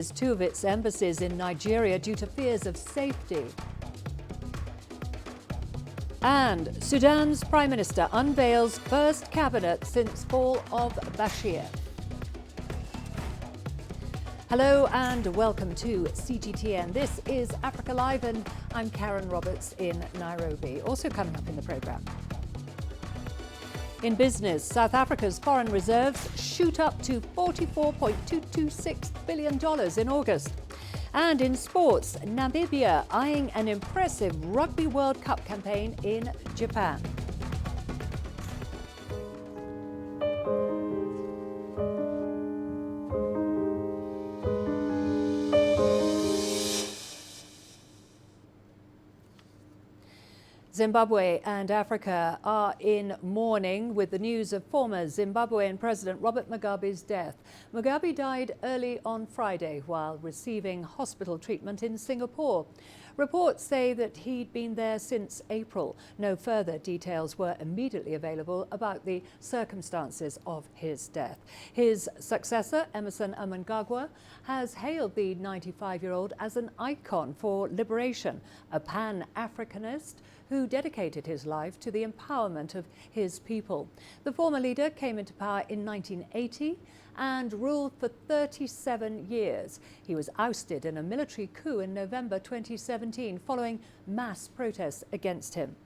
two of its embassies in Nigeria due to fears of safety. And Sudan's Prime Minister unveils first cabinet since fall of Bashir. Hello and welcome to CGTN. This is Africa Live and I'm Karen Roberts in Nairobi. Also coming up in the programme. In business, South Africa's foreign reserves shoot up to $44.226 billion in August. And in sports, Namibia eyeing an impressive Rugby World Cup campaign in Japan. Zimbabwe and Africa are in mourning with the news of former Zimbabwean President Robert Mugabe's death. Mugabe died early on Friday while receiving hospital treatment in Singapore. Reports say that he'd been there since April. No further details were immediately available about the circumstances of his death. His successor, Emmerson Mnangagwa, has hailed the 95-year-old as an icon for liberation, a Pan-Africanist who dedicated his life to the empowerment of his people. The former leader came into power in 1980 and ruled for 37 years. He was ousted in a military coup in November 2017 following mass protests against him.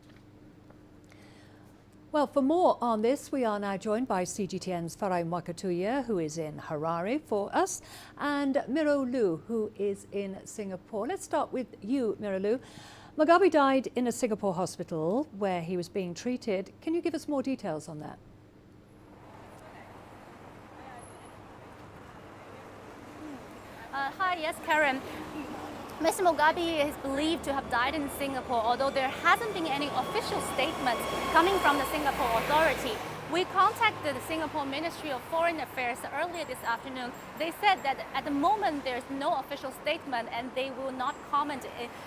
Well, for more on this, we are now joined by CGTN's Farai Mwakatuya, who is in Harare for us, and Miro Lu, who is in Singapore. Let's start with you, Miro Lu. Mugabe died in a Singapore hospital where he was being treated. Can you give us more details on that? Hi, yes, Karen. Mr. Mugabe is believed to have died in Singapore, although there hasn't been any official statement coming from the Singapore authority. We contacted the Singapore Ministry of Foreign Affairs earlier this afternoon. They said that at the moment there's no official statement and they will not comment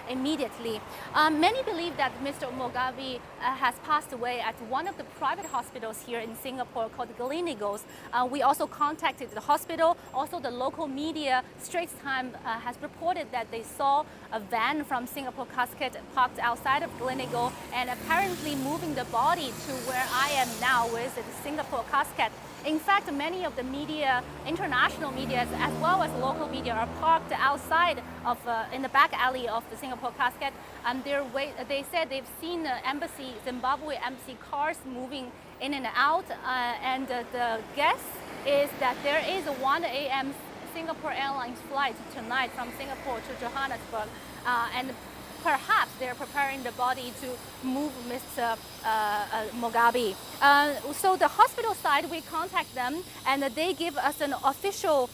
immediately. Many believe that Mr. Mugabe has passed away at one of the private hospitals here in Singapore called Gleneagles. We also contacted the hospital. Also, the local media, Straits Times, has reported that they saw a van from Singapore Casket parked outside of Gleneagles and apparently moving the body to where I am now with the Singapore Casket. In fact, many of the media, international media, as well as local media, are parked outside of, in the back alley of the Singapore Casket. And they said they've seen Zimbabwe embassy cars moving in and out. And the guess is that there is a 1 a.m. Singapore Airlines flight tonight from Singapore to Johannesburg. And perhaps they're preparing the body to move Mr. Mugabe. So the hospital side, we contact them and they give us an official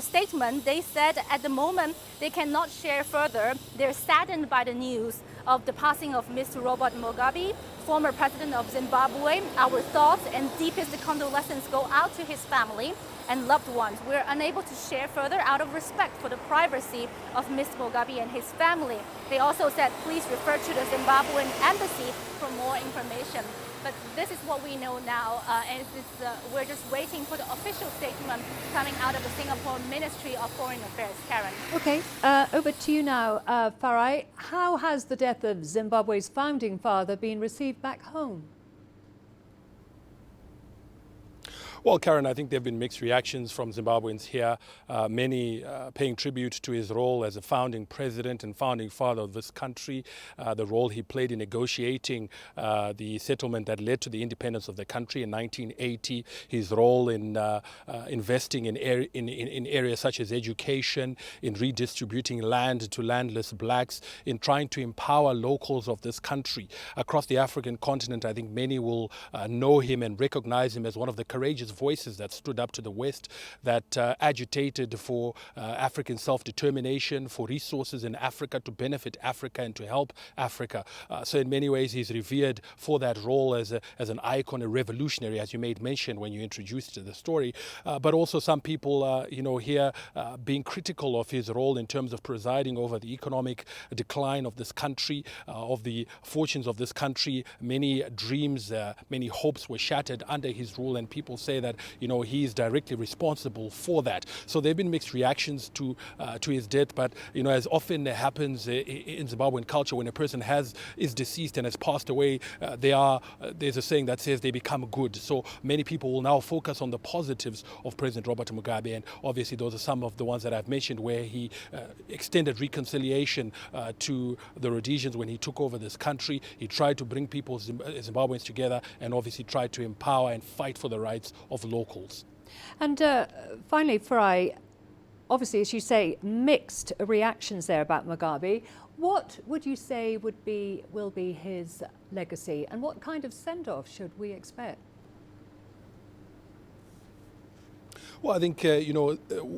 statement. They said at the moment they cannot share further. They're saddened by the news of the passing of Mr. Robert Mugabe, former president of Zimbabwe. Our thoughts and deepest condolences go out to his family and loved ones. We're unable to share further out of respect for the privacy of Mr. Mugabe and his family. They also said, please refer to the Zimbabwean embassy for more information. But this is what we know now, and we're just waiting for the official statement coming out of the Singapore Ministry of Foreign Affairs. Karen. Okay, over to you now, Farai. How has the death of Zimbabwe's founding father been received back home? Well, Karen, I think there have been mixed reactions from Zimbabweans here, many paying tribute to his role as a founding president and founding father of this country, the role he played in negotiating the settlement that led to the independence of the country in 1980, his role in investing in areas such as education, in redistributing land to landless blacks, in trying to empower locals of this country. Across the African continent, I think many will know him and recognize him as one of the courageous voices that stood up to the West, that agitated for African self-determination, for resources in Africa to benefit Africa and to help Africa. So in many ways, he's revered for that role as an icon, a revolutionary, as you made mention when you introduced the story. But also some people, here being critical of his role in terms of presiding over the economic decline of this country, of the fortunes of this country. Many dreams, many hopes were shattered under his rule, and people say that, he is directly responsible for that. So there have been mixed reactions to his death, but, as often happens in Zimbabwean culture, when a person is deceased and has passed away, there's a saying that says they become good. So many people will now focus on the positives of President Robert Mugabe, and obviously those are some of the ones that I've mentioned, where he extended reconciliation to the Rhodesians when he took over this country. He tried to bring people, Zimbabweans, together, and obviously tried to empower and fight for the rights of locals. And finally, Farai, obviously, as you say, mixed reactions there about Mugabe. What would you say will be his legacy, and what kind of send-off should we expect? Well, I think,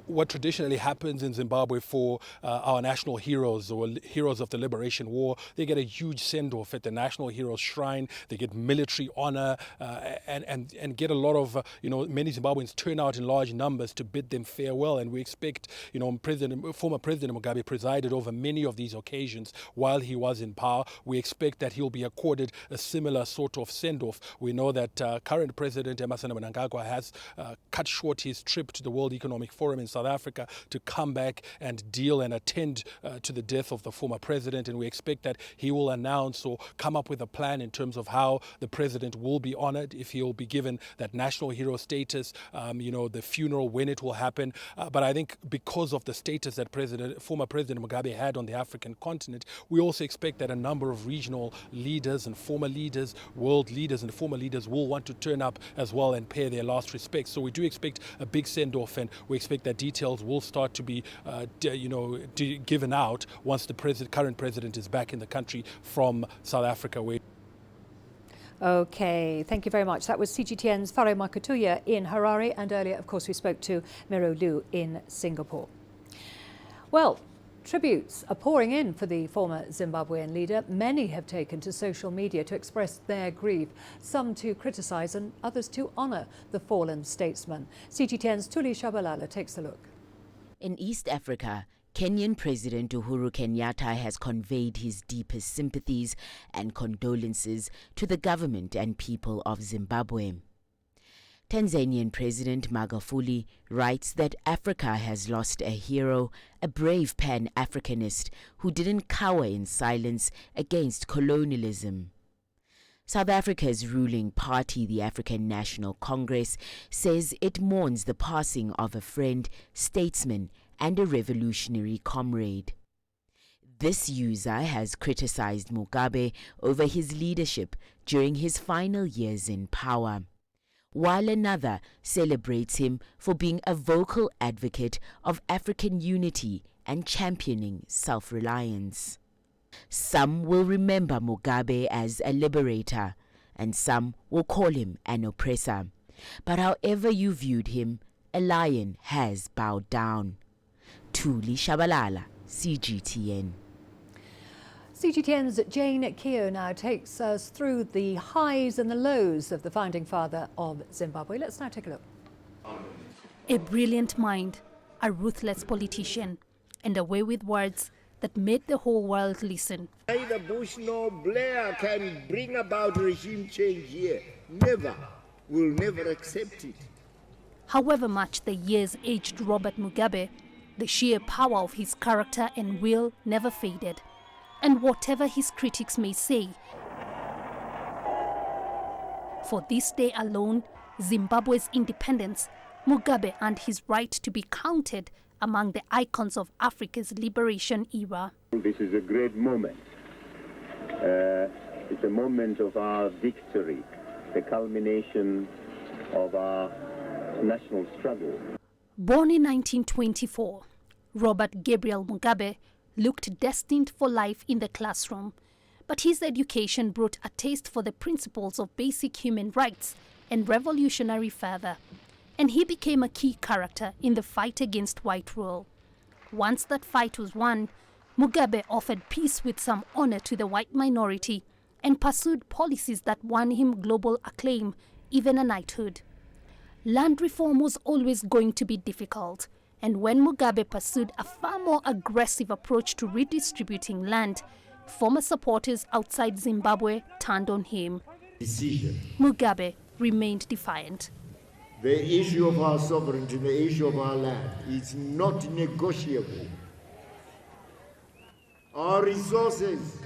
what traditionally happens in Zimbabwe for our national heroes or heroes of the Liberation War, they get a huge send-off at the National Heroes Shrine. They get military honor and get a lot of, many Zimbabweans turn out in large numbers to bid them farewell. And we expect, former President Mugabe presided over many of these occasions while he was in power. We expect that he'll be accorded a similar sort of send-off. We know that current President Emmerson Mnangagwa has cut short his trip to the World Economic Forum in South Africa to come back and deal and attend to the death of the former president. And we expect that he will announce or come up with a plan in terms of how the president will be honored, if he will be given that national hero status, the funeral, when it will happen. But I think because of the status that former President Mugabe had on the African continent, we also expect that a number of regional leaders and former leaders, world leaders and former leaders will want to turn up as well and pay their last respects. So we do expect a big send-off, and we expect that details will start to be given out once the current president is back in the country from South Africa. Okay, thank you very much. That was CGTN's Farai Makutuya in Harare, and earlier, of course, we spoke to Mero Liu in Singapore. Well, tributes are pouring in for the former Zimbabwean leader. Many have taken to social media to express their grief, some to criticise and others to honour the fallen statesman. CGTN's Thuli Shabalala takes a look. In East Africa, Kenyan President Uhuru Kenyatta has conveyed his deepest sympathies and condolences to the government and people of Zimbabwe. Tanzanian President Magufuli writes that Africa has lost a hero, a brave Pan-Africanist who didn't cower in silence against colonialism. South Africa's ruling party, the African National Congress, says it mourns the passing of a friend, statesman, and a revolutionary comrade. This user has criticized Mugabe over his leadership during his final years in power, while another celebrates him for being a vocal advocate of African unity and championing self-reliance. Some will remember Mugabe as a liberator, and some will call him an oppressor. But however you viewed him, a lion has bowed down. Thuli Shabalala, CGTN. CGTN's Jane Keogh now takes us through the highs and the lows of the founding father of Zimbabwe. Let's now take a look. A brilliant mind, a ruthless politician, and a way with words that made the whole world listen. Neither Bush nor Blair can bring about regime change here. Never. We'll never accept it. However much the years aged Robert Mugabe, the sheer power of his character and will never faded. And whatever his critics may say, for this day alone, Zimbabwe's independence, Mugabe earned his right to be counted among the icons of Africa's liberation era. This is a great moment. It's a moment of our victory, the culmination of our national struggle. Born in 1924, Robert Gabriel Mugabe looked destined for life in the classroom, but his education brought a taste for the principles of basic human rights and revolutionary fervor, and he became a key character in the fight against white rule. Once that fight was won, Mugabe offered peace with some honor to the white minority and pursued policies that won him global acclaim, even a knighthood. Land reform was always going to be difficult, and when Mugabe pursued a far more aggressive approach to redistributing land, former supporters outside Zimbabwe turned on him. Decision. Mugabe remained defiant. The issue of our sovereignty, the issue of our land is not negotiable. Our resources,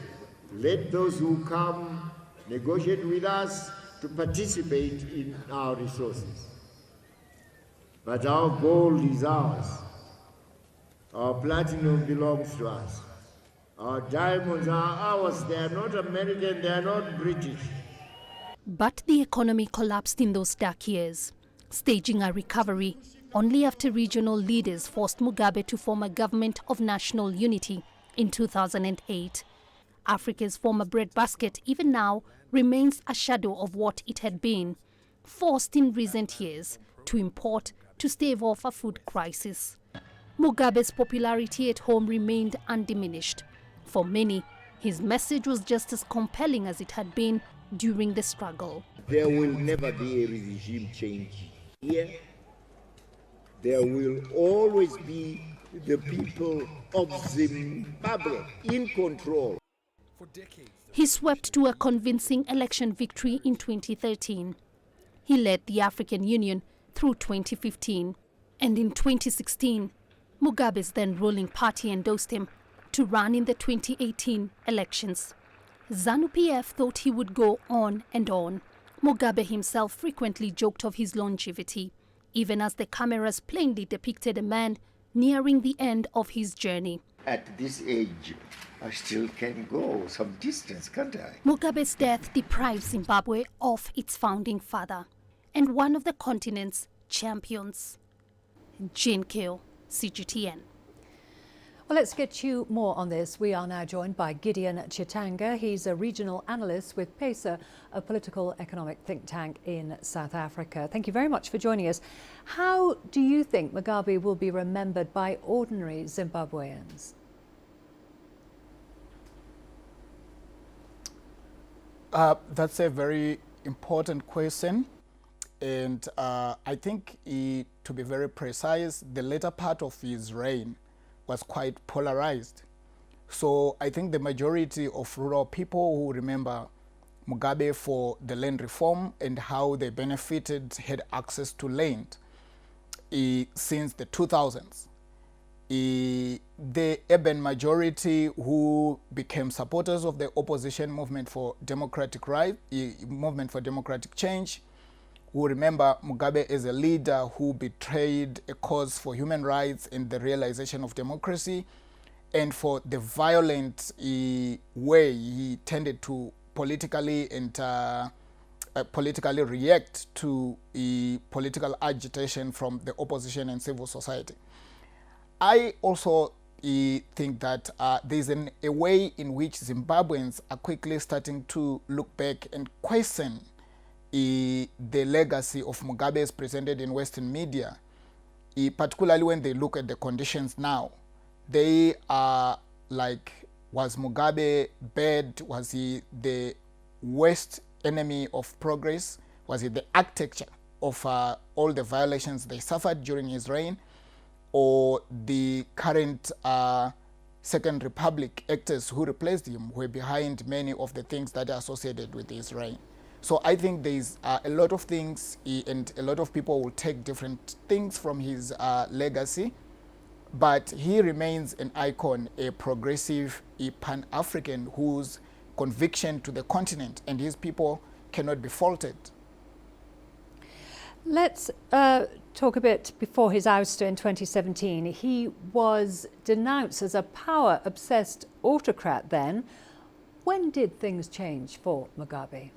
let those who come negotiate with us to participate in our resources. But our gold is ours. Our platinum belongs to us. Our diamonds are ours. They are not American, they are not British. But the economy collapsed in those dark years, staging a recovery only after regional leaders forced Mugabe to form a government of national unity in 2008. Africa's former breadbasket even now remains a shadow of what it had been, forced in recent years to import to stave off a food crisis. Mugabe's popularity at home remained undiminished. For many, his message was just as compelling as it had been during the struggle. There will never be a regime change here. There will always be the people of Zimbabwe in control. He swept to a convincing election victory in 2013. He led the African Union through 2015. And in 2016, Mugabe's then ruling party endorsed him to run in the 2018 elections. ZANU-PF thought he would go on and on. Mugabe himself frequently joked of his longevity, even as the cameras plainly depicted a man nearing the end of his journey. At this age, I still can go some distance, can't I? Mugabe's death deprived Zimbabwe of its founding father and one of the continent's champions. Jane Keo, CGTN. Well, let's get you more on this. We are now joined by Gideon Chitanga. He's a regional analyst with PESA, a political economic think tank in South Africa. Thank you very much for joining us. How do you think Mugabe will be remembered by ordinary Zimbabweans? That's a very important question. And I think, to be very precise, the later part of his reign was quite polarized. So I think the majority of rural people who remember Mugabe for the land reform and how they benefited, had access to land since the 2000s. The urban majority who became supporters of the opposition movement for democratic right, movement for democratic change, who remember Mugabe as a leader who betrayed a cause for human rights and the realization of democracy, and for the violent way he tended to politically react to political agitation from the opposition and civil society. I also think that there's a way in which Zimbabweans are quickly starting to look back and question the legacy of Mugabe as presented in Western media, particularly when they look at the conditions now. They are like, was Mugabe bad? Was he the worst enemy of progress? Was he the architecture of all the violations they suffered during his reign? Or the current Second Republic actors who replaced him were behind many of the things that are associated with his reign? So I think there's a lot of things, and a lot of people will take different things from his legacy, but he remains an icon, a progressive, a Pan-African whose conviction to the continent and his people cannot be faulted. Let's talk a bit before his ouster in 2017. He was denounced as a power-obsessed autocrat then. When did things change for Mugabe?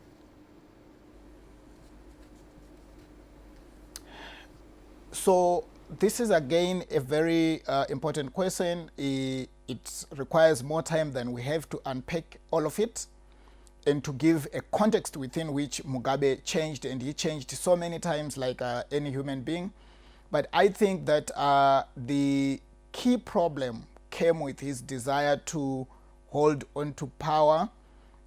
So this is again a very important question. It requires more time than we have to unpack all of it and to give a context within which Mugabe changed, and he changed so many times like any human being. But I think that the key problem came with his desire to hold on to power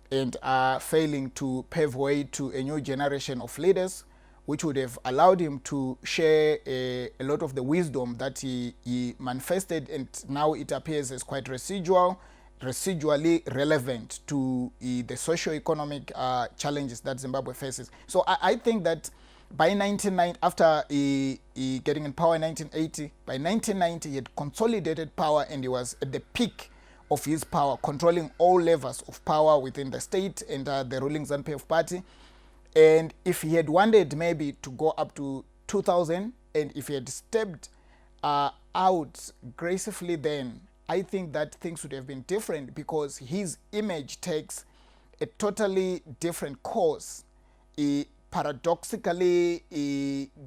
and failing to pave way to a new generation of leaders, which would have allowed him to share a lot of the wisdom that he manifested, and now it appears as quite residually relevant to the socio-economic challenges that Zimbabwe faces. So I think that By 1990, after getting in power in 1980, by 1990 he had consolidated power and he was at the peak of his power, controlling all levels of power within the state and the ruling ZANU-PF party. And if he had wanted maybe to go up to 2000, and if he had stepped out gracefully then, I think that things would have been different, because his image takes a totally different course. Paradoxically,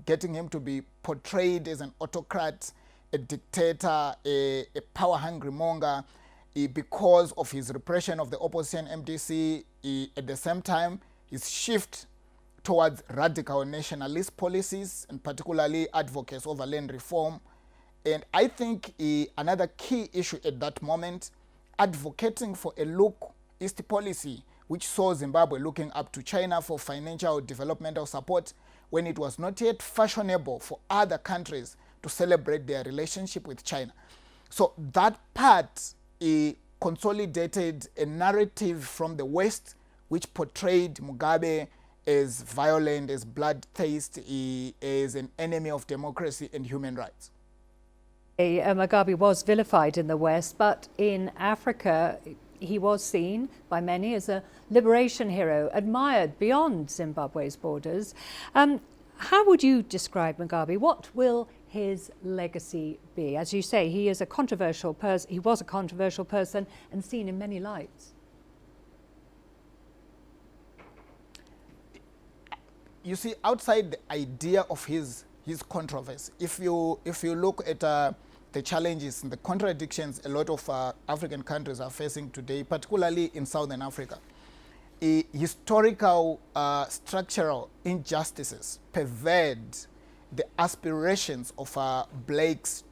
getting him to be portrayed as an autocrat, a dictator, a power-hungry monger, because of his repression of the opposition MDC, at the same time, his shift towards radical nationalist policies, and particularly advocates over land reform. And I think another key issue at that moment, advocating for a look-east policy, which saw Zimbabwe looking up to China for financial developmental support, when it was not yet fashionable for other countries to celebrate their relationship with China. So that part consolidated a narrative from the West, which portrayed Mugabe as violent, as bloodthirsty, as an enemy of democracy and human rights. Mugabe was vilified in the West, but in Africa, he was seen by many as a liberation hero, admired beyond Zimbabwe's borders. How would you describe Mugabe? What will his legacy be? As you say, he is a controversial person. He was a controversial person and seen in many lights. You see, outside the idea of his controversy, if you look at the challenges and the contradictions a lot of African countries are facing today, particularly in Southern Africa, historical structural injustices pervade the aspirations of blacks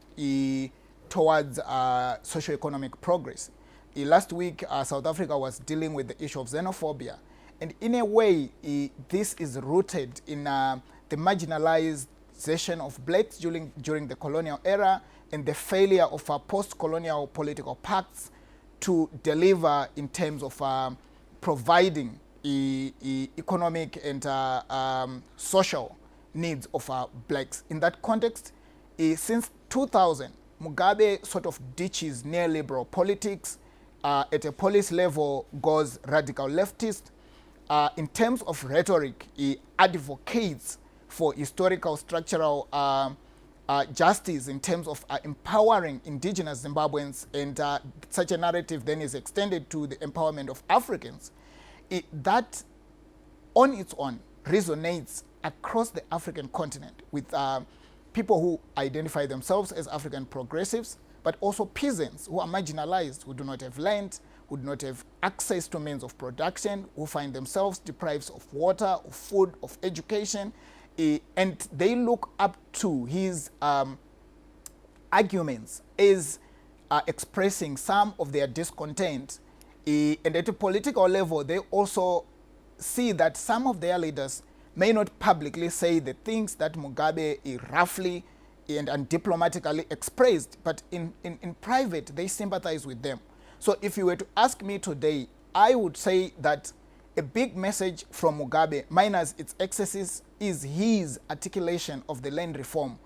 towards socio-economic progress. Last week, South Africa was dealing with the issue of xenophobia. And in a way, this is rooted in the marginalization of blacks during the colonial era, and the failure of post-colonial political pacts to deliver in terms of providing economic and social needs of blacks. In that context, since 2000, Mugabe sort of ditches neoliberal politics, at a policy level goes radical leftist. In terms of rhetoric, he advocates for historical structural justice in terms of empowering indigenous Zimbabweans, and such a narrative then is extended to the empowerment of Africans. That on its own resonates across the African continent with people who identify themselves as African progressives, but also peasants who are marginalized, who do not have land, who do not have access to means of production, who find themselves deprived of water, of food, of education, and they look up to his arguments as expressing some of their discontent. And at a political level, they also see that some of their leaders may not publicly say the things that Mugabe roughly and diplomatically expressed, but in private, they sympathize with them. So if you were to ask me today, I would say that a big message from Mugabe, minus its excesses, is his articulation of the land reform.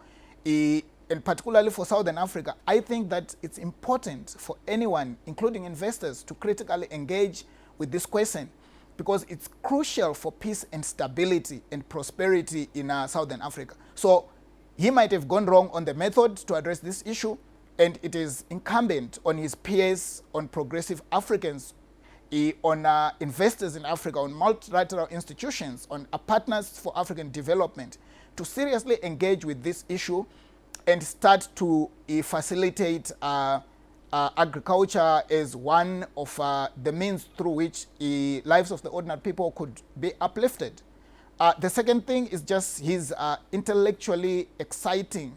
And particularly for Southern Africa, I think that it's important for anyone, including investors, to critically engage with this question, because it's crucial for peace and stability and prosperity in Southern Africa. So he might have gone wrong on the method to address this issue, and it is incumbent on his peers, on progressive Africans, on investors in Africa, on multilateral institutions, on partners for African development, to seriously engage with this issue and start to facilitate agriculture as one of the means through which lives of the ordinary people could be uplifted. The second thing is just his intellectually exciting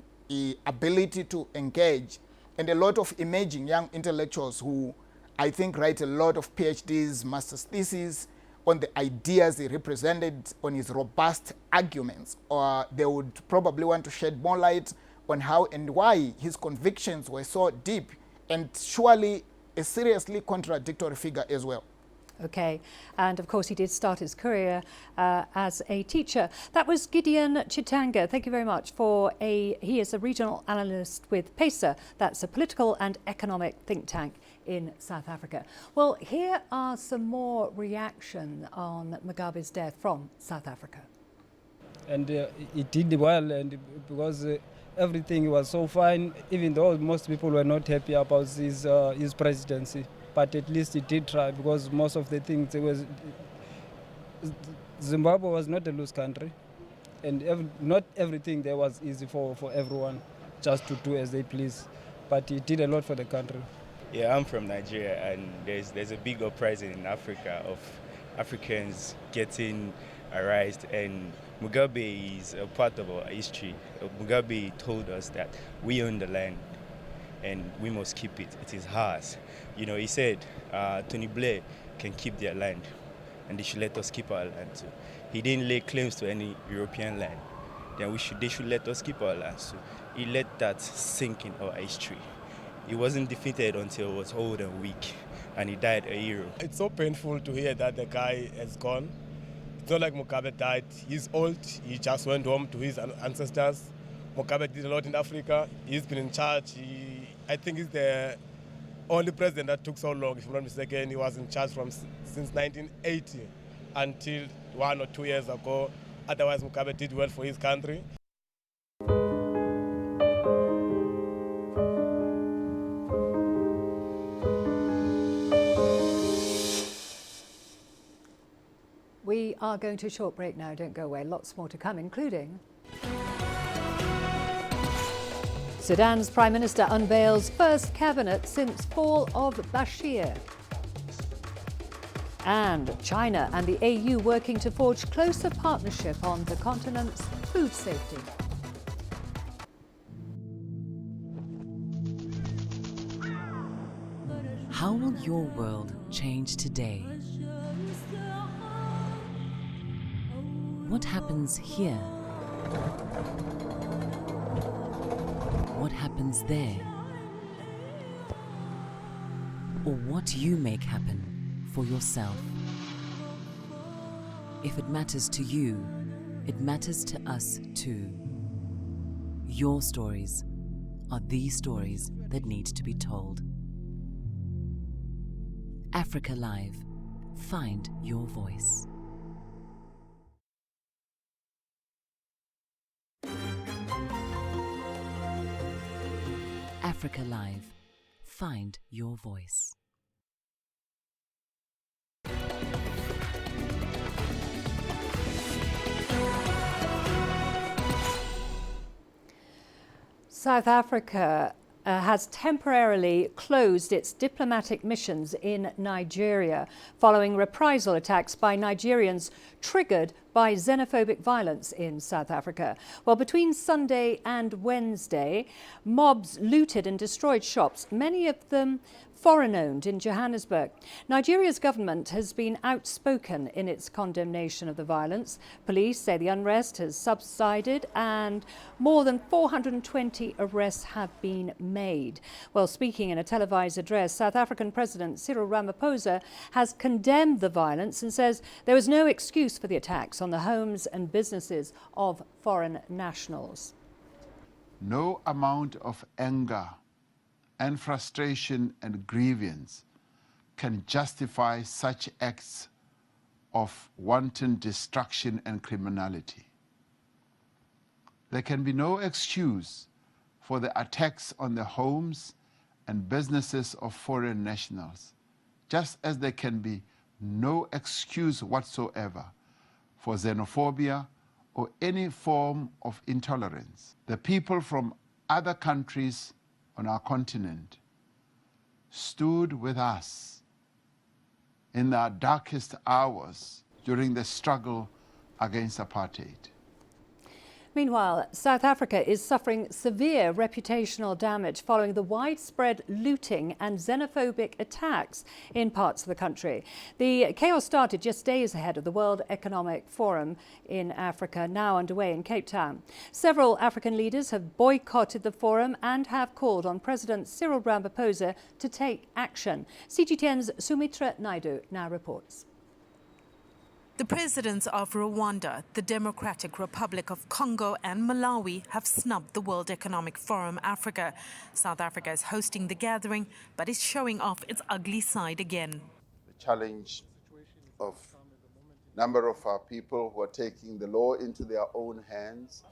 ability to engage, and a lot of emerging young intellectuals who I think write a lot of PhDs, master's theses on the ideas he represented, on his robust arguments, or they would probably want to shed more light on how and why his convictions were so deep, and surely a seriously contradictory figure as well. Okay, and of course he did start his career as a teacher. That was Gideon Chitanga. Thank you very much he is a regional analyst with PESA. That's a political and economic think tank in South Africa. Well, here are some more reaction on Mugabe's death from South Africa. And he did well, and because everything was so fine, even though most people were not happy about his presidency. But at least he did try, because most of the things, Zimbabwe was not a loose country, and not everything there was easy for everyone just to do as they please. But he did a lot for the country. Yeah, I'm from Nigeria, and there's a big uprising in Africa of Africans getting arrested, and Mugabe is a part of our history. Mugabe told us that we own the land and we must keep it. It is ours. You know, he said Tony Blair can keep their land and they should let us keep our land too. He didn't lay claims to any European land. Then they should let us keep our land. So he let that sink in our history. He wasn't defeated until he was old and weak, and he died a hero. It's so painful to hear that the guy has gone. It's not like Mugabe died. He's old. He just went home to his ancestors. Mugabe did a lot in Africa. He's been in charge. I think he's the only president that took so long, if I'm not mistaken. He was in charge since 1980 until 1 or 2 years ago. Otherwise, Mugabe did well for his country. We are going to a short break now. Don't go away. Lots more to come, including Sudan's Prime Minister unveils first cabinet since fall of Bashir. And China and the AU working to forge closer partnership on the continent's food safety. How will your world change today? What happens here? What happens there? Or what you make happen for yourself? If it matters to you, it matters to us too. Your stories are the stories that need to be told. Africa Live. Find your voice. Africa Live. Find your voice. South Africa has temporarily closed its diplomatic missions in Nigeria following reprisal attacks by Nigerians triggered by xenophobic violence in South Africa. Well, between Sunday and Wednesday, mobs looted and destroyed shops, many of them foreign-owned in Johannesburg. Nigeria's government has been outspoken in its condemnation of the violence. Police say the unrest has subsided and more than 420 arrests have been made. Well, speaking in a televised address, South African President Cyril Ramaphosa has condemned the violence and says there was no excuse for the attacks on the homes and businesses of foreign nationals. No amount of anger and frustration and grievance can justify such acts of wanton destruction and criminality. There can be no excuse for the attacks on the homes and businesses of foreign nationals, just as there can be no excuse whatsoever for xenophobia or any form of intolerance. The people from other countries on our continent stood with us in our darkest hours during the struggle against apartheid. Meanwhile, South Africa is suffering severe reputational damage following the widespread looting and xenophobic attacks in parts of the country. The chaos started just days ahead of the World Economic Forum in Africa, now underway in Cape Town. Several African leaders have boycotted the forum and have called on President Cyril Ramaphosa to take action. CGTN's Sumitra Naidu now reports. The presidents of Rwanda, the Democratic Republic of Congo and Malawi have snubbed the World Economic Forum Africa. South Africa is hosting the gathering, but is showing off its ugly side again. The challenge of a number of our people who are taking the law into their own hands,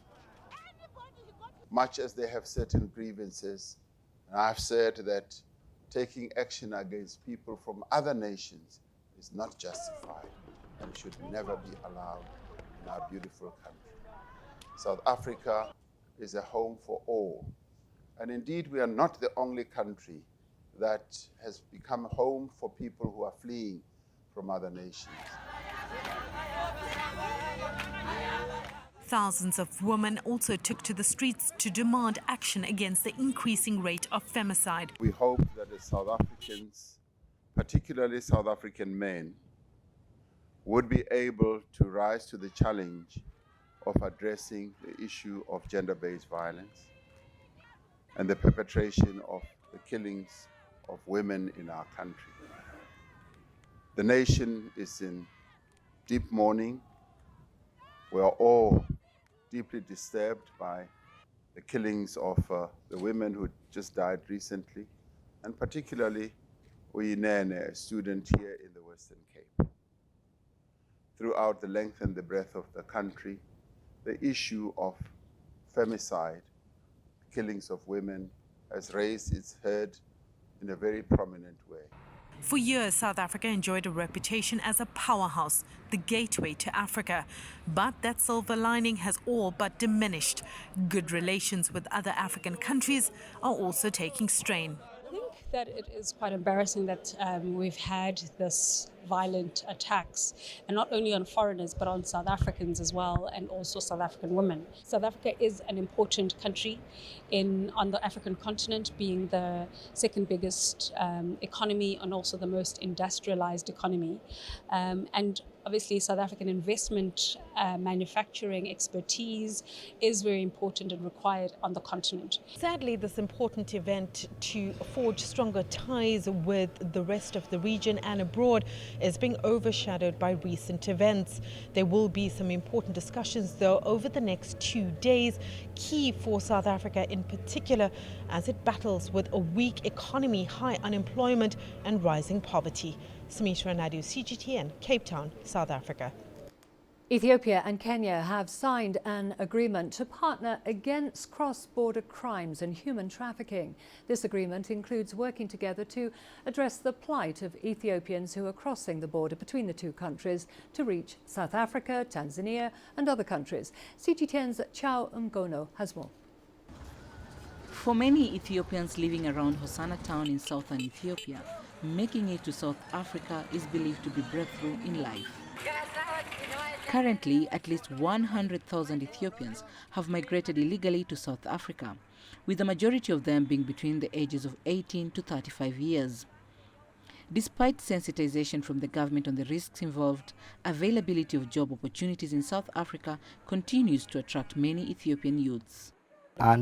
much as they have certain grievances. And I've said that taking action against people from other nations is not justified and should never be allowed in our beautiful country. South Africa is a home for all. And indeed, we are not the only country that has become a home for people who are fleeing from other nations. Thousands of women also took to the streets to demand action against the increasing rate of femicide. We hope that the South Africans, particularly South African men, would be able to rise to the challenge of addressing the issue of gender-based violence and the perpetration of the killings of women in our country. The nation is in deep mourning. We are all deeply disturbed by the killings of the women who just died recently, and particularly Uyinene, a student here in the Western Cape. Throughout the length and the breadth of the country, the issue of femicide, killings of women, has raised its head in a very prominent way. For years, South Africa enjoyed a reputation as a powerhouse, the gateway to Africa. But that silver lining has all but diminished. Good relations with other African countries are also taking strain. I think that it is quite embarrassing that we've had this violent attacks, and not only on foreigners but on South Africans as well, and also South African women. South Africa is an important country on the African continent, being the second biggest economy and also the most industrialized economy. And obviously South African investment, manufacturing expertise is very important and required on the continent. Sadly, this important event to forge stronger ties with the rest of the region and abroad is being overshadowed by recent events. There will be some important discussions, though, over the next 2 days, key for South Africa in particular, as it battles with a weak economy, high unemployment and rising poverty. Sumitra Naidu, CGTN, Cape Town, South Africa. Ethiopia and Kenya have signed an agreement to partner against cross-border crimes and human trafficking. This agreement includes working together to address the plight of Ethiopians who are crossing the border between the two countries to reach South Africa, Tanzania and other countries. CGTN's Chao Mgono has more. For many Ethiopians living around Hosanna town in southern Ethiopia, making it to South Africa is believed to be breakthrough in life. Currently, at least 100,000 Ethiopians have migrated illegally to South Africa, with the majority of them being between the ages of 18 to 35 years. Despite sensitization from the government on the risks involved, availability of job opportunities in South Africa continues to attract many Ethiopian youths. I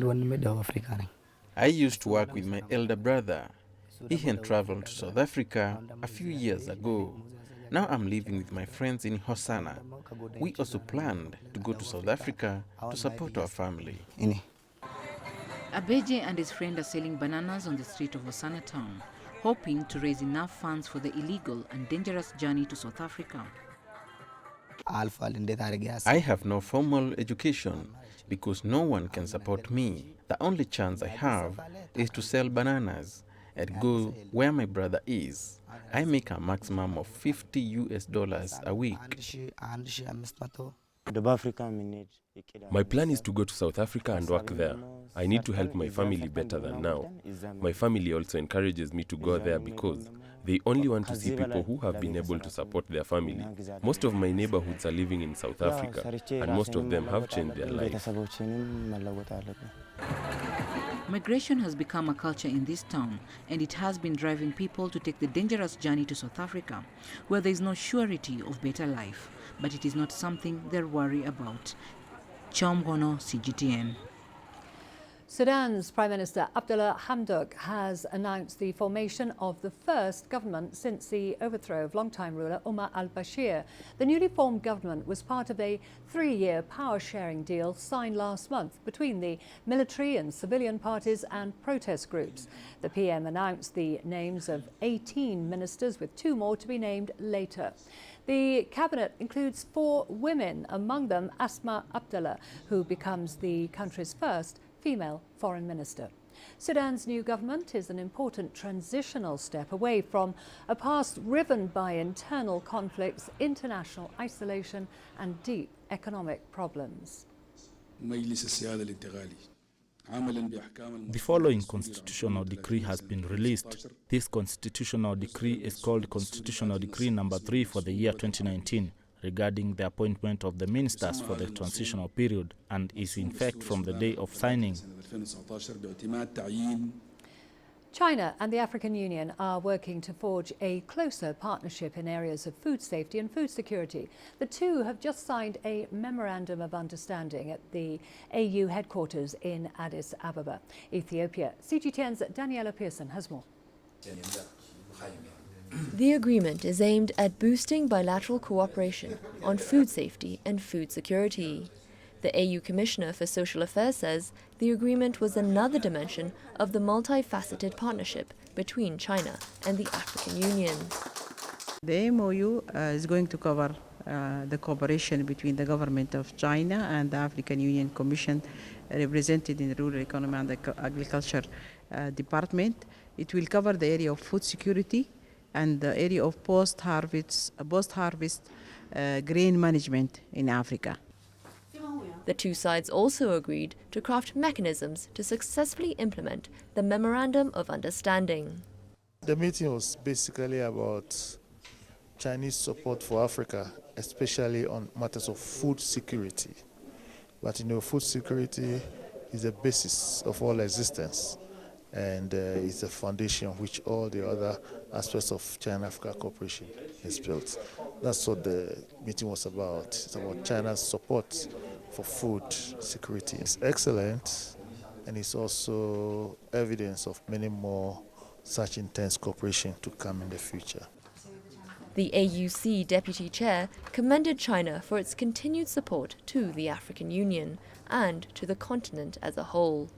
used to work with my elder brother. He had traveled to South Africa a few years ago. Now I'm living with my friends in Hosanna. We also planned to go to South Africa to support our family. Abeje and his friend are selling bananas on the street of Hosanna town, hoping to raise enough funds for the illegal and dangerous journey to South Africa. I have no formal education because no one can support me. The only chance I have is to sell bananas and go where my brother is. I make a maximum of $50 a week. My plan is to go to South Africa and work there. I need to help my family better than now. My family also encourages me to go there because They only want to see people who have been able to support their family. Most of my neighborhoods are living in South Africa, and most of them have changed their lives. Migration has become a culture in this town, and it has been driving people to take the dangerous journey to South Africa, where there is no surety of better life. But it is not something they're worried about. Chomgono, CGTN. Sudan's Prime Minister Abdullah Hamdok has announced the formation of the first government since the overthrow of longtime ruler Omar al-Bashir. The newly formed government was part of a 3-year power-sharing deal signed last month between the military and civilian parties and protest groups. The PM announced the names of 18 ministers, with 2 more to be named later. The cabinet includes 4 women, among them Asma Abdullah, who becomes the country's first female foreign minister. Sudan's new government is an important transitional step away from a past riven by internal conflicts, international isolation and deep economic problems. The following constitutional decree has been released. This constitutional decree is called Constitutional Decree number 3 for the year 2019. Regarding the appointment of the ministers for the transitional period, and is in fact from the day of signing. China and the African Union are working to forge a closer partnership in areas of food safety and food security. The two have just signed a memorandum of understanding at the AU headquarters in Addis Ababa, Ethiopia. CGTN's Daniela Pearson has more. The agreement is aimed at boosting bilateral cooperation on food safety and food security. The AU Commissioner for Social Affairs says the agreement was another dimension of the multifaceted partnership between China and the African Union. The MOU is going to cover the cooperation between the government of China and the African Union Commission, represented in the Rural Economy and the Agriculture Department. It will cover the area of food security and the area of post-harvest grain management in Africa. The two sides also agreed to craft mechanisms to successfully implement the Memorandum of Understanding. The meeting was basically about Chinese support for Africa, especially on matters of food security. But you know, food security is the basis of all existence, and it's a foundation on which all the other aspects of China-Africa cooperation is built. That's what the meeting was about. It's about China's support for food security. It's excellent, and it's also evidence of many more such intense cooperation to come in the future. The AUC Deputy Chair commended China for its continued support to the African Union and to the continent as a whole.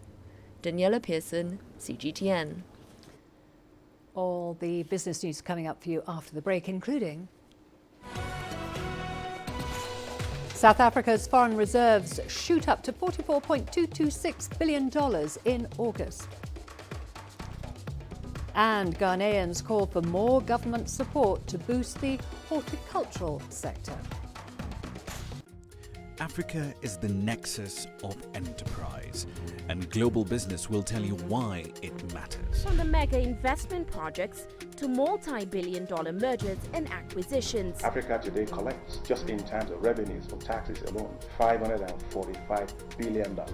Daniela Pearson, CGTN. All the business news coming up for you after the break, including South Africa's foreign reserves shoot up to $44.226 billion in August. And Ghanaians call for more government support to boost the horticultural sector. Africa is the nexus of enterprise, and global business will tell you why it matters. From the mega investment projects to multi-billion-dollar mergers and acquisitions. Africa today collects, just in terms of revenues from taxes alone, $545 billion a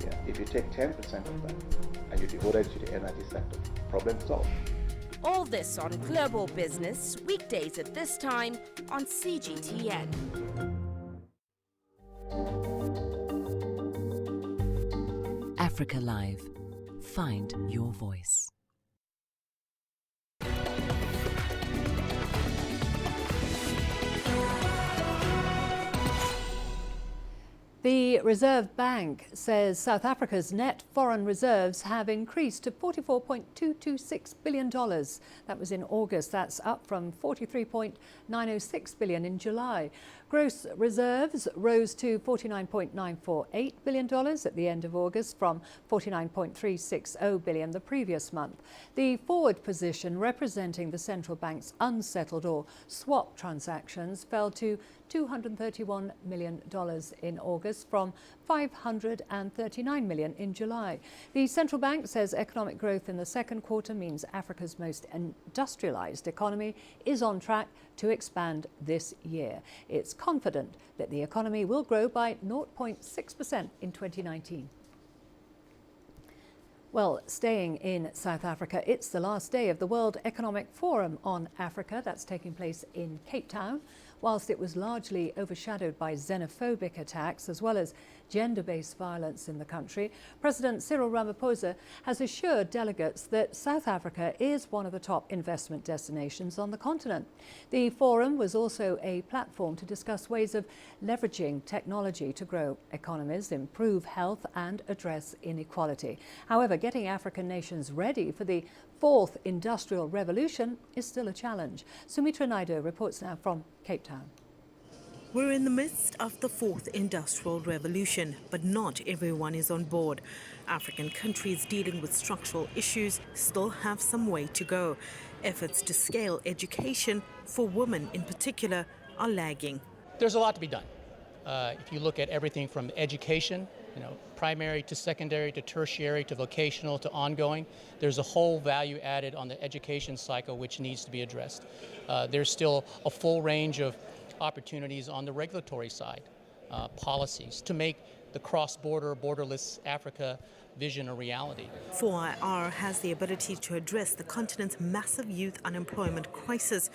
year. If you take 10% of that and you devote it to the energy sector, problem solved. All this on Global Business, weekdays at this time on CGTN. Africa Live. Find your voice. The Reserve Bank says South Africa's net foreign reserves have increased to $44.226 billion. That was in August. That's up from $43.906 billion in July. Gross reserves rose to $49.948 billion at the end of August from $49.360 billion the previous month. The forward position representing the central bank's unsettled or swap transactions fell to $231 million in August growth from 539 million in July. The central bank says economic growth in the second quarter means Africa's most industrialized economy is on track to expand this year. It's confident that the economy will grow by 0.6% in 2019. Well, staying in South Africa, it's the last day of the World Economic Forum on Africa. That's taking place in Cape Town. Whilst it was largely overshadowed by xenophobic attacks as well as gender-based violence in the country, President Cyril Ramaphosa has assured delegates that South Africa is one of the top investment destinations on the continent. The forum was also a platform to discuss ways of leveraging technology to grow economies, improve health and address inequality. However, getting African nations ready for the fourth industrial revolution is still a challenge. Sumitra Naidu reports now from Cape Town. We're in the midst of the fourth industrial revolution, but not everyone is on board. African countries dealing with structural issues still have some way to go. Efforts to scale education, for women in particular, are lagging. There's a lot to be done. If you look at everything from education, primary to secondary to tertiary to vocational to ongoing, there's a whole value added on the education cycle which needs to be addressed. There's still a full range of opportunities on the regulatory side, policies to make the cross-border, borderless Africa vision a reality. 4IR has the ability to address the continent's massive youth unemployment crisis,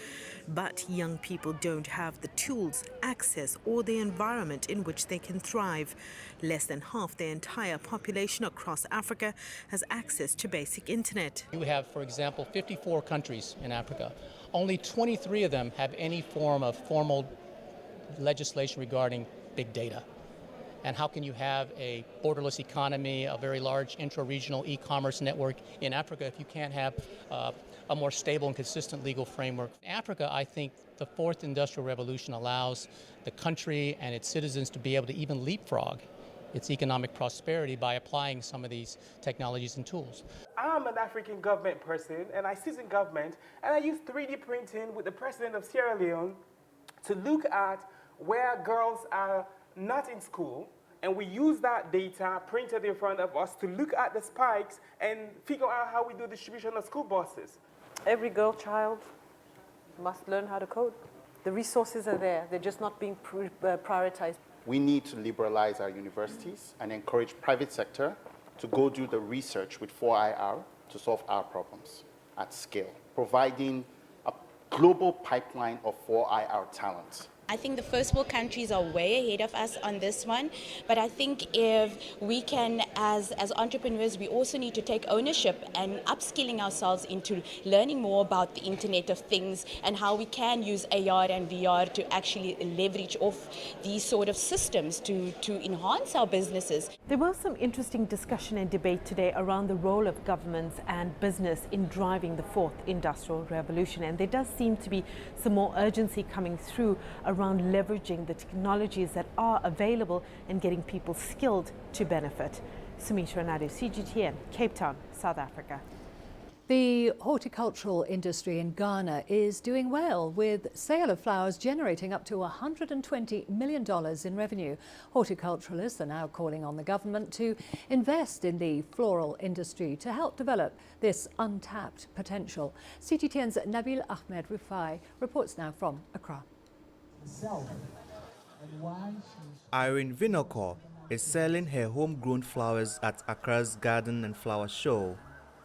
but young people don't have the tools, access, or the environment in which they can thrive. Less than half the entire population across Africa has access to basic internet. You have, for example, 54 countries in Africa. Only 23 of them have any form of formal legislation regarding big data. And how can you have a borderless economy, a very large intra-regional e-commerce network in Africa if you can't have a more stable and consistent legal framework? In Africa, I think the fourth industrial revolution allows the country and its citizens to be able to even leapfrog its economic prosperity by applying some of these technologies and tools. I'm an African government person, and I sit in government, and I use 3D printing with the president of Sierra Leone to look at where girls are not in school, and we use that data printed in front of us to look at the spikes and figure out how we do distribution of school buses. Every girl child must learn how to code. The resources are there, they're just not being prioritized. We need to liberalize our universities and encourage private sector to go do the research with 4IR to solve our problems at scale, providing a global pipeline of 4IR talent. I think the first world countries are way ahead of us on this one, but I think if we can, as entrepreneurs, we also need to take ownership and upskilling ourselves into learning more about the Internet of Things and how we can use AR and VR to actually leverage off these sort of systems to enhance our businesses. There was some interesting discussion and debate today around the role of governments and business in driving the fourth industrial revolution, and there does seem to be some more urgency coming through around leveraging the technologies that are available and getting people skilled to benefit. Sumitra Naidu, CGTN, Cape Town, South Africa. The horticultural industry in Ghana is doing well, with sale of flowers generating up to $120 million in revenue. Horticulturalists are now calling on the government to invest in the floral industry to help develop this untapped potential. CGTN's Nabil Ahmed Rufai reports now from Accra. Irene Vinokor is selling her homegrown flowers at Accra's Garden and Flower Show.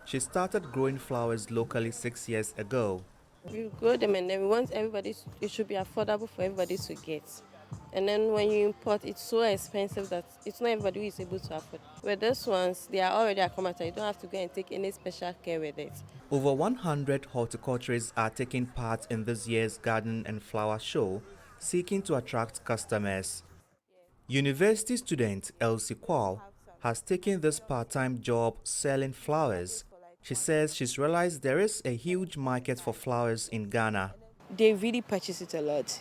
She started growing flowers locally 6 years ago. We grow them and then we want everybody, it should be affordable for everybody to get. And then when you import, it's so expensive that it's not everybody who is able to afford. With these ones, they are already acclimated. You don't have to go and take any special care with it. Over 100 horticulturists are taking part in this year's Garden and Flower Show, seeking to attract customers. University student Elsie Kwal has taken this part-time job selling flowers. She says she's realized there is a huge market for flowers in Ghana. They really purchase it a lot.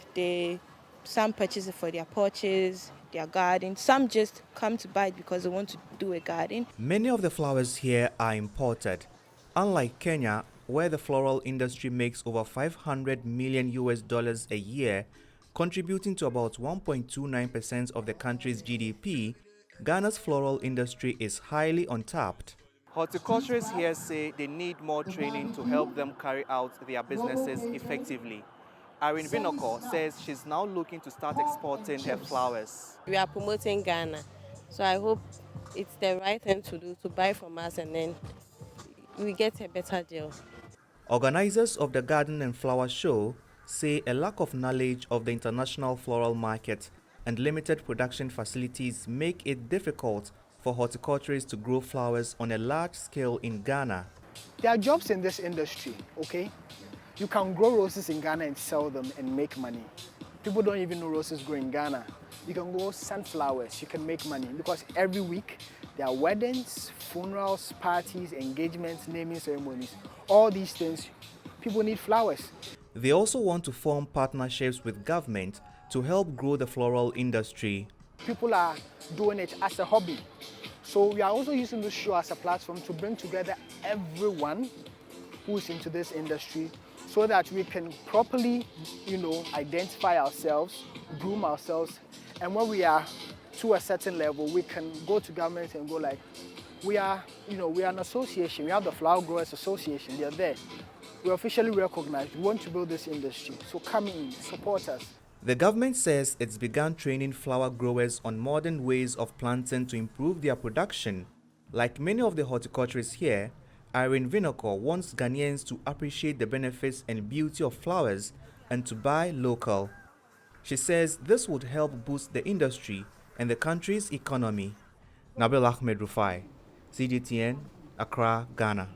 Some purchase it for their porches, their garden. Some just come to buy it because they want to do a garden. Many of the flowers here are imported. Unlike Kenya, where the floral industry makes over $500 million a year, Contributing to about 1.29% of the country's GDP, Ghana's floral industry is highly untapped. Horticulturists here say they need more training to help them carry out their businesses effectively. Irene Vinoko says she's now looking to start exporting her flowers. We are promoting Ghana, so I hope it's the right thing to do, to buy from us, and then we get a better deal. Organizers of the Garden and Flower Show say a lack of knowledge of the international floral market and limited production facilities make it difficult for horticulturists to grow flowers on a large scale in Ghana. There are jobs in this industry, okay? You can grow roses in Ghana and sell them and make money. People don't even know roses grow in Ghana. You can grow sunflowers, you can make money, because every week there are weddings, funerals, parties, engagements, naming ceremonies. All these things, people need flowers. They also want to form partnerships with government to help grow the floral industry. People are doing it as a hobby. So we are also using this show as a platform to bring together everyone who is into this industry, so that we can properly, identify ourselves, groom ourselves, and when we are to a certain level, we can go to government and go like, we are an association. We have the Flower Growers Association. They're there. We're officially recognized. We want to build this industry. So come in, support us. The government says it's begun training flower growers on modern ways of planting to improve their production. Like many of the horticulturists here, Irene Vinoko wants Ghanaians to appreciate the benefits and beauty of flowers and to buy local. She says this would help boost the industry and the country's economy. Nabil Ahmed Rufai, CGTN, Accra, Ghana.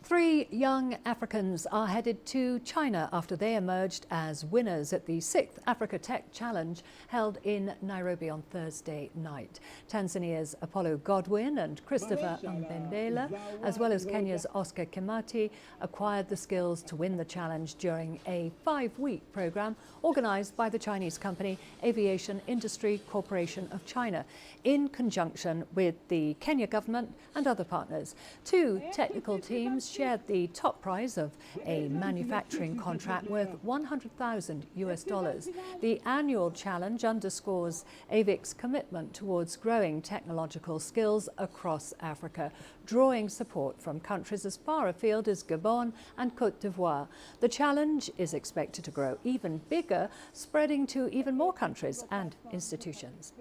3 young Africans are headed to China after they emerged as winners at the 6th Africa Tech Challenge held in Nairobi on Thursday night. Tanzania's Apollo Godwin and Christopher Mbembela, as well as Kenya's Oscar Kimati, acquired the skills to win the challenge during a 5-week program organized by the Chinese company Aviation Industry Corporation of China in conjunction with the Kenya government and other partners. 2 technical teams shared the top prize of a manufacturing contract worth $100,000. The annual challenge underscores AVIC's commitment towards growing technological skills across Africa, drawing support from countries as far afield as Gabon and Côte d'Ivoire. The challenge is expected to grow even bigger, spreading to even more countries and institutions.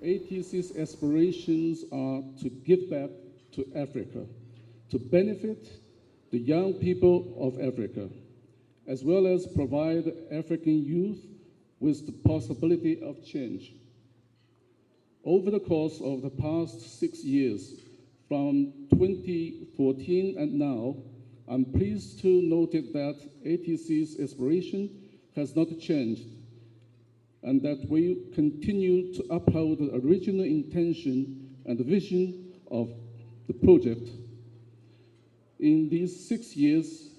ATC's aspirations are to give back to Africa, to benefit the young people of Africa, as well as provide African youth with the possibility of change. Over the course of the past 6 years, from 2014 and now, I'm pleased to note that ATC's aspiration has not changed, and that we continue to uphold the original intention and vision of the project. In these 6 years,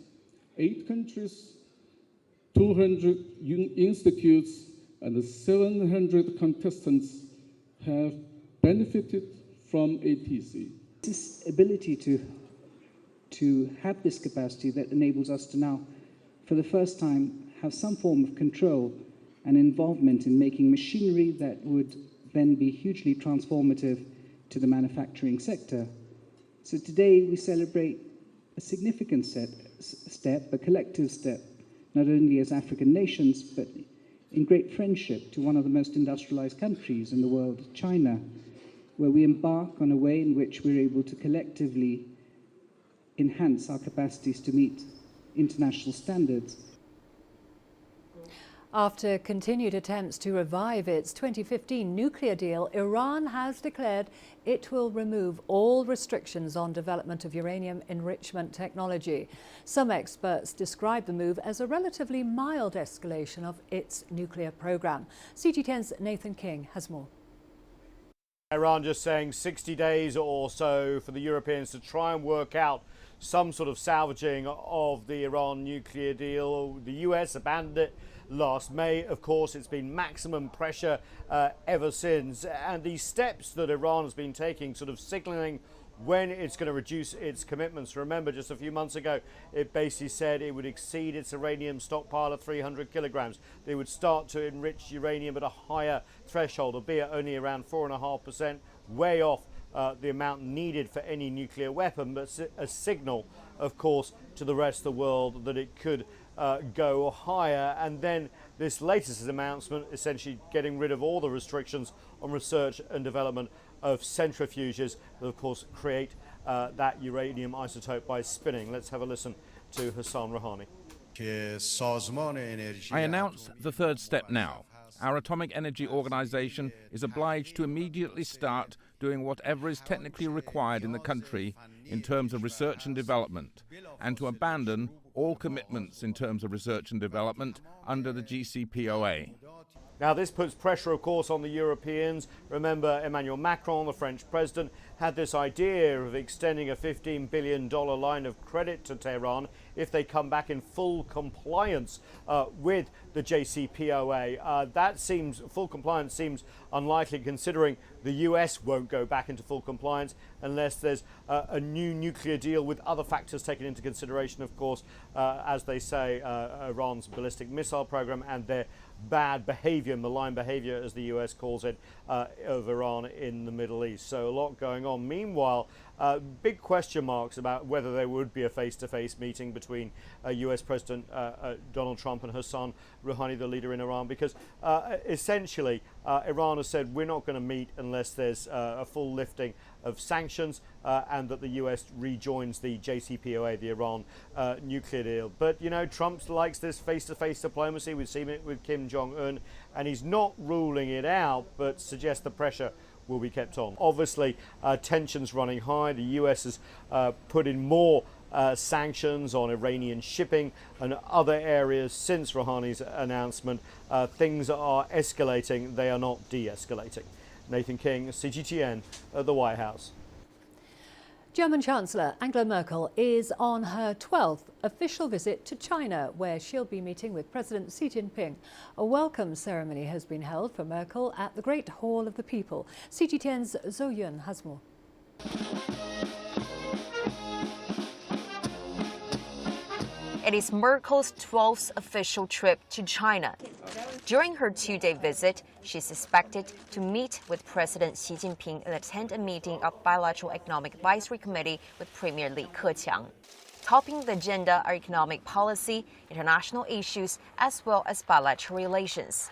8 countries, 200 institutes, and 700 contestants have benefited from ATC. This ability to have this capacity that enables us to now, for the first time, have some form of control and involvement in making machinery that would then be hugely transformative to the manufacturing sector. So today we celebrate a significant step, a collective step, not only as African nations, but in great friendship to one of the most industrialized countries in the world, China, where we embark on a way in which we're able to collectively enhance our capacities to meet international standards. After continued attempts to revive its 2015 nuclear deal, Iran has declared it will remove all restrictions on development of uranium enrichment technology. Some experts describe the move as a relatively mild escalation of its nuclear program. CG10's Nathan King has more. Iran just saying 60 days or so for the Europeans to try and work out some sort of salvaging of the Iran nuclear deal. The US abandoned it last May. Of course, it's been maximum pressure ever since. And these steps that Iran has been taking, sort of signaling when it's going to reduce its commitments. Remember, just a few months ago, it basically said it would exceed its uranium stockpile of 300 kilograms. They would start to enrich uranium at a higher threshold, albeit only around 4.5%, way off the amount needed for any nuclear weapon, but a signal, of course, to the rest of the world that it could go higher. And then this latest announcement, essentially getting rid of all the restrictions on research and development of centrifuges that, of course, create that uranium isotope by spinning. Let's have a listen to Hassan Rouhani. I announce the third step now. Our Atomic Energy Organization is obliged to immediately start doing whatever is technically required in the country in terms of research and development, and to abandon all commitments in terms of research and development under the GCPOA. Now, this puts pressure, of course, on the Europeans. Remember, Emmanuel Macron, the French president, had this idea of extending a $15 billion line of credit to Tehran if they come back in full compliance with the JCPOA. Full compliance seems unlikely, considering the US won't go back into full compliance unless there's a new nuclear deal with other factors taken into consideration, of course, as they say, Iran's ballistic missile program and their bad behavior, malign behavior, as the US calls it, of Iran in the Middle East. So a lot going on. Meanwhile, big question marks about whether there would be a face-to-face meeting between US President Donald Trump and Hassan Rouhani, the leader in Iran, because essentially Iran has said we're not going to meet unless there's a full lifting of sanctions and that the US rejoins the JCPOA, the Iran nuclear deal. But, you know, Trump likes this face-to-face diplomacy. We've seen it with Kim Jong-un, and he's not ruling it out, but suggests the pressure will be kept on. Obviously, tensions running high. The US has put in more sanctions on Iranian shipping and other areas since Rouhani's announcement. Things are escalating. They are not de-escalating. Nathan King, CGTN at the White House. German Chancellor Angela Merkel is on her 12th official visit to China, where she'll be meeting with President Xi Jinping. A welcome ceremony has been held for Merkel at the Great Hall of the People. CGTN's Zhou Yun has more. It is Merkel's 12th official trip to China. During her two-day visit, she is expected to meet with President Xi Jinping and attend a meeting of Bilateral Economic Advisory Committee with Premier Li Keqiang. Topping the agenda are economic policy, international issues, as well as bilateral relations.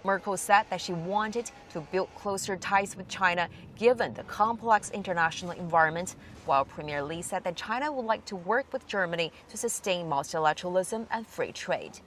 Merkel said that she wanted to build closer ties with China given the complex international environment, while Premier Li said that China would like to work with Germany to sustain multilateralism and free trade.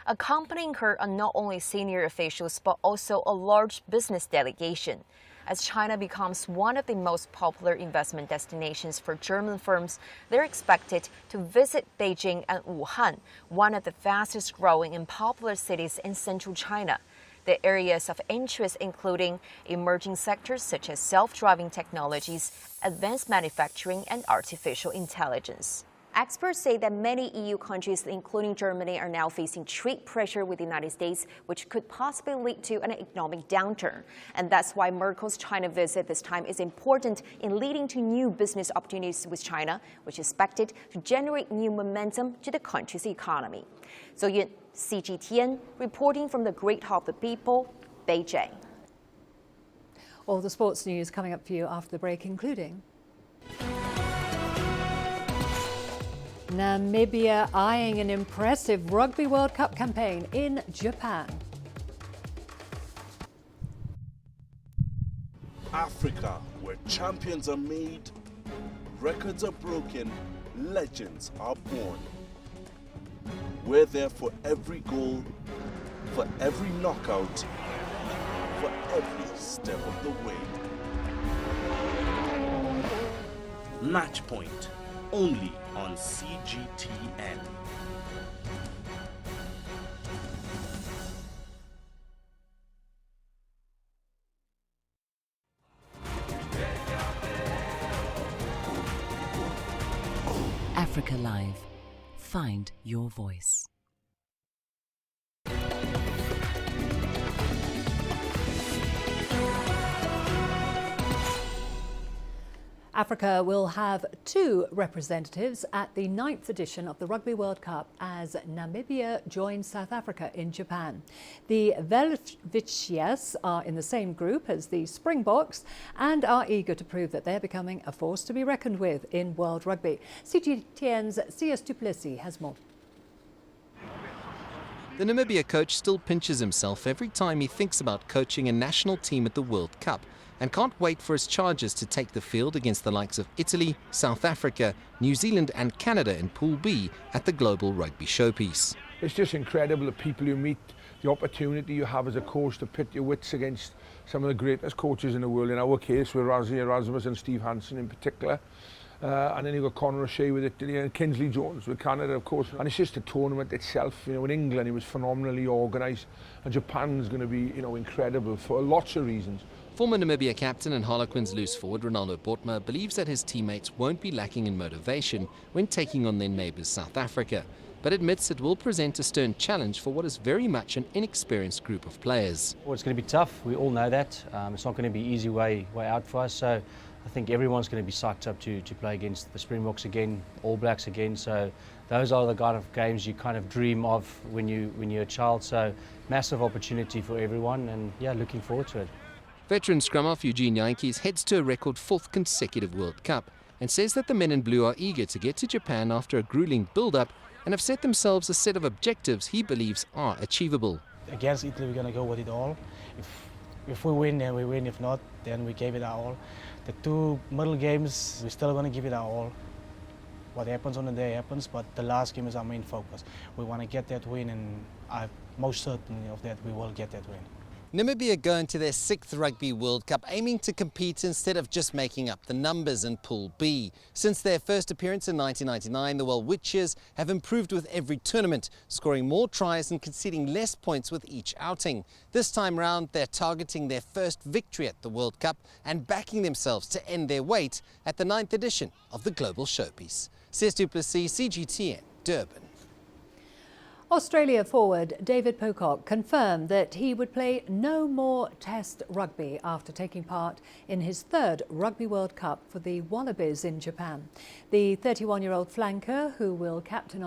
Accompanying her are not only senior officials but also a large business delegation. As China becomes one of the most popular investment destinations for German firms, they're expected to visit Beijing and Wuhan, one of the fastest growing and popular cities in central China. The areas of interest including emerging sectors such as self-driving technologies, advanced manufacturing, and artificial intelligence. Experts say that many EU countries, including Germany, are now facing trade pressure with the United States, which could possibly lead to an economic downturn. And that's why Merkel's China visit this time is important in leading to new business opportunities with China, which is expected to generate new momentum to the country's economy. So Yun, CGTN, reporting from the Great Hall of the People, Beijing. All the sports news coming up for you after the break, including Namibia eyeing an impressive Rugby World Cup campaign in Japan. Africa, where champions are made, records are broken, legends are born. We're there for every goal, for every knockout, for every step of the way. Match Point, only on CGTN. Africa Live. Find your voice. Africa will have 2 representatives at the 9th edition of the Rugby World Cup as Namibia joins South Africa in Japan. The Velvichias are in the same group as the Springboks and are eager to prove that they're becoming a force to be reckoned with in world rugby. CGTN's CS du Plessis has more. The Namibia coach still pinches himself every time he thinks about coaching a national team at the World Cup, and can't wait for his charges to take the field against the likes of Italy, South Africa, New Zealand and Canada in Pool B at the Global Rugby Showpiece. It's just incredible, the people you meet, the opportunity you have as a coach to pit your wits against some of the greatest coaches in the world. In our case, with Rassie Erasmus and Steve Hansen in particular. And then you've got Conor O'Shea with Italy and Kingsley Jones with Canada, of course. And it's just the tournament itself. You know, in England, it was phenomenally organised. And Japan's going to be, you know, incredible for lots of reasons. Former Namibia captain and Harlequins loose forward Ronaldo Botma believes that his teammates won't be lacking in motivation when taking on their neighbours South Africa, but admits it will present a stern challenge for what is very much an inexperienced group of players. Well, it's going to be tough, we all know that. It's not going to be an easy way out for us, so I think everyone's going to be psyched up to play against the Springboks again, All Blacks again, so those are the kind of games you kind of dream of when you're a child, so massive opportunity for everyone, and yeah, looking forward to it. Veteran scrum half Eugene Yankees heads to a record 4th consecutive World Cup and says that the men in blue are eager to get to Japan after a grueling build-up and have set themselves a set of objectives he believes are achievable. Against Italy, we're going to go with it all. If we win, then we win. If not, then we gave it our all. The 2 middle games, we're still going to give it our all. What happens on the day happens, but the last game is our main focus. We want to get that win, and I'm most certain of that we will get that win. Namibia go into their 6th Rugby World Cup aiming to compete instead of just making up the numbers in Pool B. Since their first appearance in 1999, the Welwitschers have improved with every tournament, scoring more tries and conceding less points with each outing. This time round, they're targeting their first victory at the World Cup and backing themselves to end their wait at the 9th edition of the Global Showpiece. CS du Plessis, CGTN, Durban. Australia forward David Pocock confirmed that he would play no more Test rugby after taking part in his 3rd Rugby World Cup for the Wallabies in Japan. The 31-year-old flanker, who will captain